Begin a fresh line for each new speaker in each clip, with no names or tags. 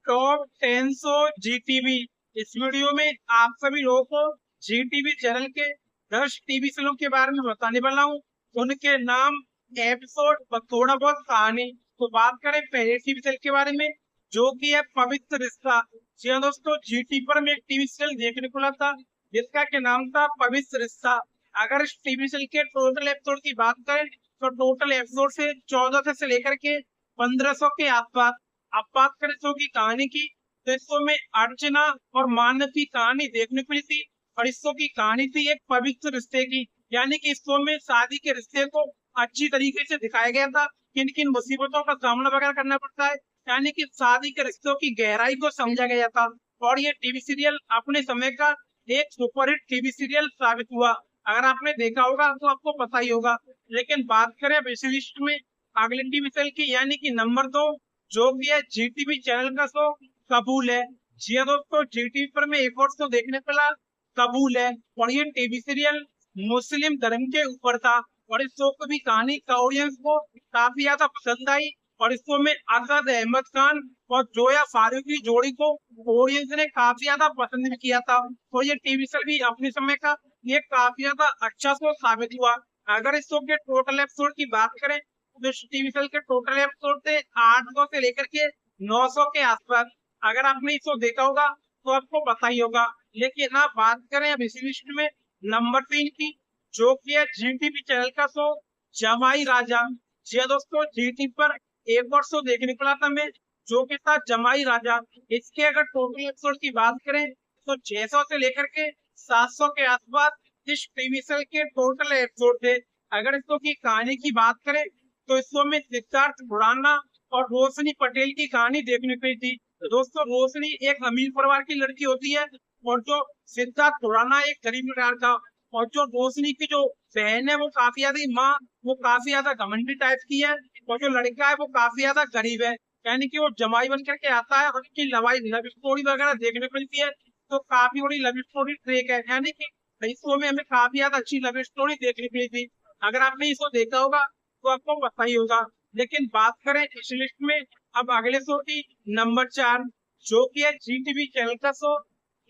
Top 10 show Zee TV. इस video में आप सभी लोगों को जीटीवी चैनल के 10 टीवी शो के बारे में बताने वाला हूँ। उनके नाम, एपिसोड और थोड़ा बहुत कहानी। तो बात करें पहले टीवी सीरियल के बारे में, जो कि है पवित्र रिश्ता। जी हाँ दोस्तों, जीटी पर में एक टीवी सीरियल देखने को मिला था जिसका के नाम था पवित्र रिश्ता। अगर इस टीवी सीरियल के टोटल एपिसोड की बात करें तो टोटल एपिसोड से 1400 से लेकर के 1500 के आसपास। अब बात करें शो की कहानी की, तो इस शो में अर्चना और मानव की कहानी देखने को मिली थी। और इस शो की कहानी थी एक पवित्र रिश्ते की, यानी कि इस शो में शादी के रिश्ते को अच्छी तरीके से दिखाया गया था। किन किन मुसीबतों का सामना वगैरह करना पड़ता है, यानी कि शादी के रिश्तों की गहराई को समझा गया था। और ये टीवी सीरियल अपने समय का एक सुपरहिट टीवी सीरियल साबित हुआ। अगर आपने देखा होगा तो आपको पता ही होगा। लेकिन बात करें अब इसी लिस्ट में अगले टीवी सीरियल की, यानी कि नंबर 2, जो भी है जीटीवी चैनल का शो कबूल है। जी हाँ दोस्तों, जीटीवी पर में एक और शो देखने को मिला, कबूल है। और ये टीवी सीरियल मुस्लिम धर्म के ऊपर था। और इस शो को भी कहानी का ऑडियंस को काफी ज्यादा पसंद आई। और इस शो में असद अहमद खान और जोया फारूक की जोड़ी को ऑडियंस ने काफी ज्यादा पसंद भी किया था। तो ये टीवी शो भी अपने समय का ये काफी ज्यादा अच्छा शो साबित हुआ। अगर इस शो के टोटल एपिसोड की बात करें तो इस टीवी शो के टोटल एपिसोड थे 800 से लेकर के 900 के आसपास। अगर आपने इस शो देखा होगा तो आपको पता ही होगा। लेकिन आप बात करें अब इसी लिस्ट में नंबर 3 की, जो कि है जीटीवी चैनल का शो जमाई राजा। जी हाँ दोस्तों, जीटी पर एक और शो देखने को मिला था मैं, जो कि था जमाई राजा। इसके अगर टोटल एपिसोड की बात करें तो 600 से लेकर के 700 के आसपास इस टीवी सीरियल के टोटल एपिसोड थे। अगर इसको की कहानी की बात करें तो इस शो में सिद्धार्थ खुराना और रोशनी पटेल की कहानी देखने को मिली थी। तो दोस्तों, रोशनी एक अमीर परिवार की लड़की होती है और जो सिद्धार्थ खुराना एक गरीब परिवार का। और जो रोशनी की जो बहन है वो काफी ज्यादा माँ, वो काफी ज्यादा घमंडी टाइप की है। और जो लड़का है वो काफी ज्यादा गरीब है, यानी कि वो जमाई बन करके आता है और उसकी लव स्टोरी वगैरह देखने को मिलती है। तो काफी बड़ी लव स्टोरी ट्रेक है, यानी कि इस शो में हमें काफी ज्यादा अच्छी लव स्टोरी देखने को मिली थी। अगर आपने इसको देखा होगा तो आपको पता ही होगा। लेकिन बात करें इस लिस्ट में अब अगले शो की, नंबर 4, जो कि है जीटीवी चैनल का शो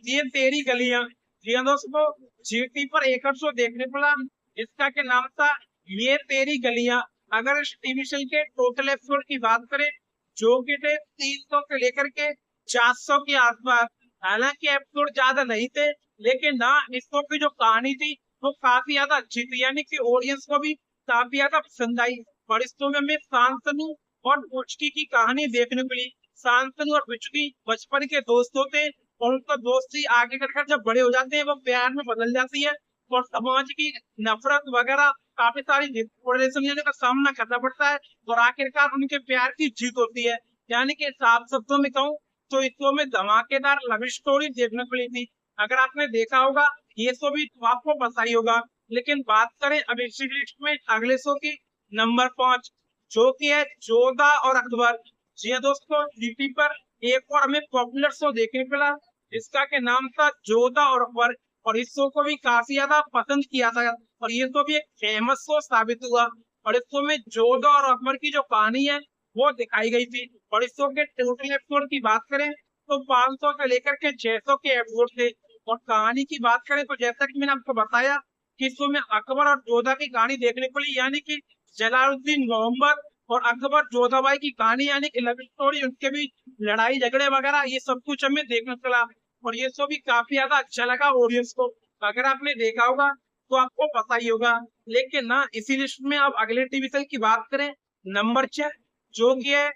ये तेरी गलियां। जी हाँ दोस्तों, जीटी पर एक और शो देखने को मिला जिसका के नाम था ये तेरी गलियां। अगर इस टीवी शो के टोटल एपिसोड की बात करें जो कि थे 300 से लेकर के 400 के आसपास। हालांकि एपिसोड ज्यादा नहीं थे, लेकिन ना इस शो की जो कहानी थी वो काफी ज्यादा अच्छी थी, यानी कि ऑडियंस को भी काफी ज्यादा पसंद आई। और इस शो में हमें शांतनु और बुचकी की कहानी देखने को मिली। शांतनु और बुचकी बचपन के दोस्त होते, और उनका दोस्ती आगे कर जब बड़े हो जाते हैं वो प्यार में बदल जाती है। और समाज की नफरत वगैरह काफी सारी परेशानियों का सामना करना पड़ता है, और आखिरकार उनके प्यार की जीत होती है। यानी कि साफ शब्दों में कहूँ तो इस शो में धमाकेदार लव स्टोरी देखने को मिली थी। अगर आपने देखा होगा ये शो भी तो आपको पता ही होगा। लेकिन बात करें अब इसी लिस्ट में अगले शो की, नंबर 5, जो कि है जोधा और अकबर। जी हाँ दोस्तों, जीटी पर एक और हमें पॉपुलर शो देखने को मिला, इसका के नाम था जोधा और अकबर। और इस शो को भी काफी ज्यादा पसंद किया था, और ये शो भी एक फेमस शो साबित हुआ। और इस शो में जोधा और अकबर की जो कहानी है वो दिखाई गई थी। और इस शो के टोटल एपिसोड की बात करें तो 500 से लेकर के 600 के एपिसोड थे। और कहानी की बात करें तो जैसा कि मैंने आपको बताया कि इस शो में अकबर और जोधा की कहानी देखने को मिली, यानी कि जलालुद्दीन मोहम्मद और अकबर जोधाबाई की कहानी, यानी कि लव स्टोरी, उनके भी लड़ाई झगड़े वगैरह ये सब कुछ हमें देखने को मिला। और ये शो भी काफी ज्यादा अच्छा लगा ऑडियंस को। अगर आपने देखा होगा तो आपको पता ही होगा। लेकिन ना इसी लिस्ट में अब अगले टीवी सीरियल की बात करें, नंबर 6, जो कि है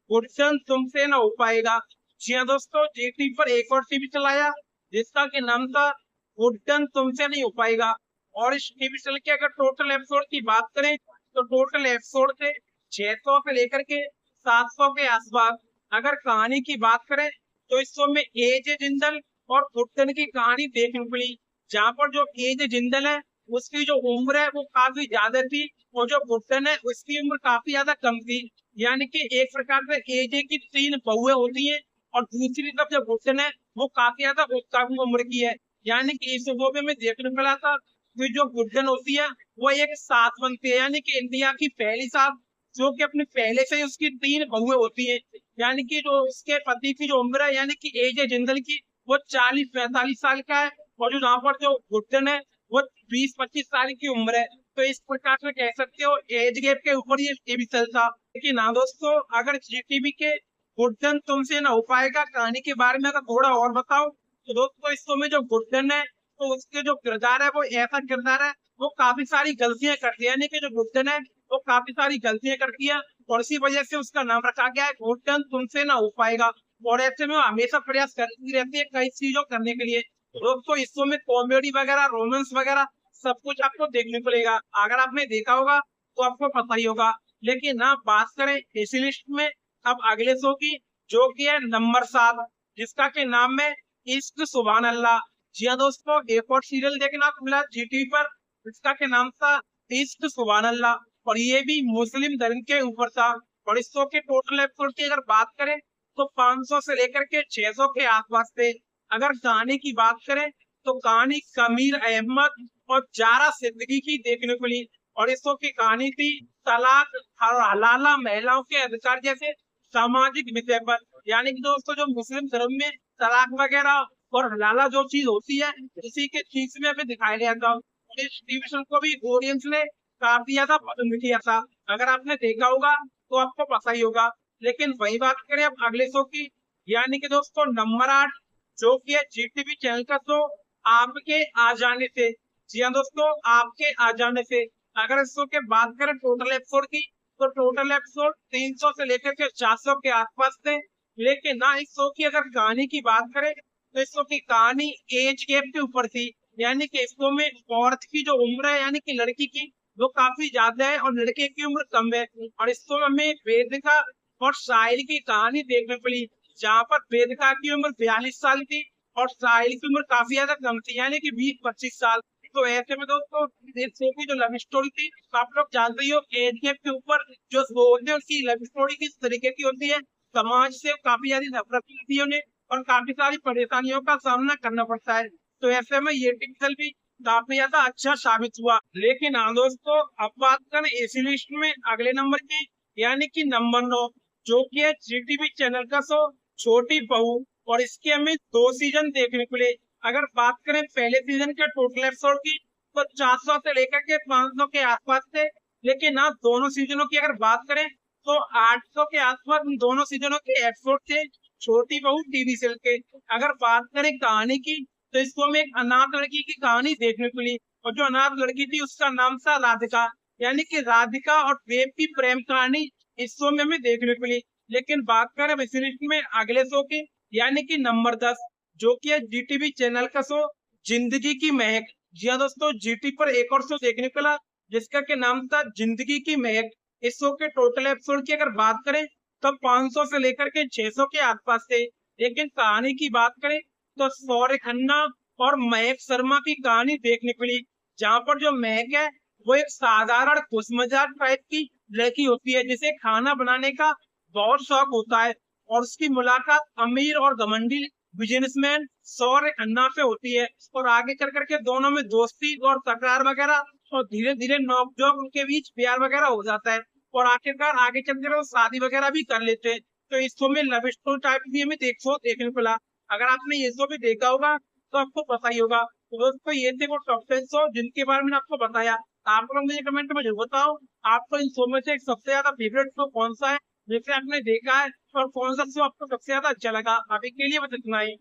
गुडसन तुमसे ना हो पाएगा। जी हाँ दोस्तों, जीटी पर एक और टीवी चलाया जिसका के नाम था गुडसन तुमसे नहीं हो पाएगा। और इस टीवी सीरियल के अगर टोटल एपिसोड की बात करें तो टोटल एपिसोड थे 600 से लेकर के 700 के आसपास। अगर कहानी की बात करें तो इस शो में एजे जिंदल और गुड्डन की कहानी देखने को मिली, जहाँ पर जो एजे जिंदल है उसकी जो उम्र है वो काफी ज्यादा थी, और जो गुड्डन है उसकी उम्र काफी ज्यादा कम थी। यानी कि एक प्रकार से एजे की 3 बहुएं होती हैं, और दूसरी तरफ जो गुड्डन है वो काफी ज्यादा कम उम्र की है। यानी कि इस शो में हमें देखने को मिला था कि जो गुड्डन होती है वो एक सास बनती है, यानी कि इंडिया की पहली सास, जो कि अपने पहले से ही उसकी 3 बहुएं होती है। यानी कि जो उसके पति की जो उम्र है यानी कि एज है जिंदल की, वो 40-45 साल का है। और जो यहाँ पर जो गुड्डन है वो 20-25 साल की उम्र है। तो इस प्रकार से कह सकते हो एज गैप के ऊपर ये भी चलता। लेकिन ना दोस्तों, अगर जीटीवी के गुड्डन तुमसे ना हो पाएगा कहानी के बारे में अगर थोड़ा और बताओ तो दोस्तों, इस शो में जो गुड्डन है तो उसके जो किरदार है वो ऐसा किरदार है, वो काफी सारी गलतियां करती है। यानी कि जो गुड्डन है वो काफी सारी गलतियां करती है, और इसी वजह से उसका नाम रखा गया है गुड्डन तुमसे ना हो पाएगा। और ऐसे में वो हमेशा प्रयास करती रहती है कई चीजों करने के लिए। दोस्तों, इस शो में कॉमेडी वगैरह, रोमांस वगैरह सब कुछ आपको देखने को मिलेगा। अगर आपने देखा होगा तो आपको पता ही होगा। लेकिन ना बात करें इसी लिस्ट में अब अगले शो की, जो कि है नंबर 7, जिसका के नाम है इश्क सुभान अल्लाह। जी हाँ दोस्तों, एक और सीरियल देखना को मिला जीटीवी पर, जिसका के नाम था इश्क सुभान अल्लाह, और ये भी मुस्लिम धर्म के ऊपर था। और इस शो के टोटल एपिसोड की अगर बात करें तो 500 से लेकर के 600 के आसपास थे। अगर कहानी की बात करें तो कहानी समीर अहमद और जारा सिद्दीकी की देखने को मिली। और इस शो की कहानी थी तलाक और हलाला महिलाओं के अधिकार जैसे सामाजिक विषय पर। यानी कि दोस्तों, जो मुस्लिम धर्म में तलाक वगैरह और हलाला जो चीज होती है, इसी के चीज में हमें दिखाया गया था। इस टीवी शो को भी ऑडियंस ने काफी ज्यादा पसंद किया था। अगर आपने देखा होगा तो आपको पता ही होगा। लेकिन वही बात करें अब अगले शो की, यानी कि दोस्तों नंबर 8, जो कि है जीटीवी चैनल का शो आपके आ जाने से। जी हाँ दोस्तों, आपके आ जाने से। अगर इस शो के बात करें टोटल एपिसोड की, तो टोटल एपिसोड 300 से लेकर के 400 के आसपास थे। लेकिन ना इस शो की अगर कहानी की बात करें तो इस शो की कहानी एज गैप के ऊपर थी। यानी कि इस शो में औरत की जो उम्र है यानी कि लड़की की, वो काफी ज्यादा है और लड़के की उम्र कम है। और इस शो में हमें वेदिका और साहिल की कहानी देखने को मिली, जहाँ पर वेदिका की उम्र 42 साल थी और साहिल की उम्र काफी ज्यादा कम थी, यानी कि 20-25 साल। तो ऐसे में दोस्तों, इस शो की जो लव स्टोरी थी, तो आप लोग जानते ही हो एज गैप के ऊपर जो शो होते हैं उसकी लव स्टोरी किस तरीके की होती है। समाज से काफी ज्यादा नफरत होती है उन्हें, और काफी सारी परेशानियों का सामना करना पड़ता है। तो ऐसे में ये टिपिकल भी काफी ज्यादा अच्छा साबित हुआ। लेकिन हाँ दोस्तों, अब बात करें इसी लिस्ट में अगले नंबर की, यानी कि नंबर 9, जो कि है जीटीवी चैनल का शो छोटी बहू। और इसके हमें 2 सीजन देखने को मिले। अगर बात करें पहले सीजन के टोटल एपिसोड की, तो 400 से लेकर के 500 के आसपास थे। लेकिन ना दोनों सीजनों की अगर बात करें तो 800 के आसपास उन दोनों सीजनों के एपिसोड थे छोटी बहू टीवी सीरियल के। अगर बात करें कहानी की, तो इसको में एक अनाथ लड़की की कहानी देखने को मिली, और जो अनाथ लड़की थी उसका नाम था राधिका। यानी कि राधिका और प्रेम की प्रेम कहानी इस शो में हमें देखने को मिली। लेकिन बात करें इस लिस्ट में अगले शो की, यानी कि नंबर 10, जो कि है जीटीवी चैनल का शो जिंदगी की महक। जी हाँ दोस्तों, जीटी पर एक और शो देखने को मिला, जिसका के नाम था जिंदगी की महक। इस शो के टोटल एपिसोड की अगर बात करें तो 500 से लेकर के 600 के आसपास थे। लेकिन कहानी की बात करें तो सौर्य खन्ना और महक शर्मा की कहानी देखने को मिली, जहाँ पर जो महक है वो एक साधारण खुशमिजाज टाइप की लड़की होती है, जिसे खाना बनाने का बहुत शौक होता है। और उसकी मुलाकात अमीर और घमंडी बिजनेसमैन सौर्य खन्ना से होती है, और आगे चल करके दोनों में दोस्ती और तकरार वगैरह, और धीरे धीरे नोकझोंक उनके बीच प्यार वगैरह हो जाता है। और आखिरकार आगे चल कर वो शादी वगैरह भी कर लेते हैं। तो इस शो में लव स्टोरी टाइप भी हमें देखने को मिला। अगर आपने ये शो भी देखा होगा तो आपको पता ही होगा। तो दोस्तों, ये थे वो टॉप 10 शो जिनके बारे में आपको बताया। आप लोग मुझे कमेंट में जरूर बताओ आपको इन शो में से एक सबसे ज्यादा फेवरेट शो कौन सा है, जिसे आपने देखा है, और कौन सा शो आपको सबसे ज्यादा अच्छा लगा। अभी के लिए बस इतना ही।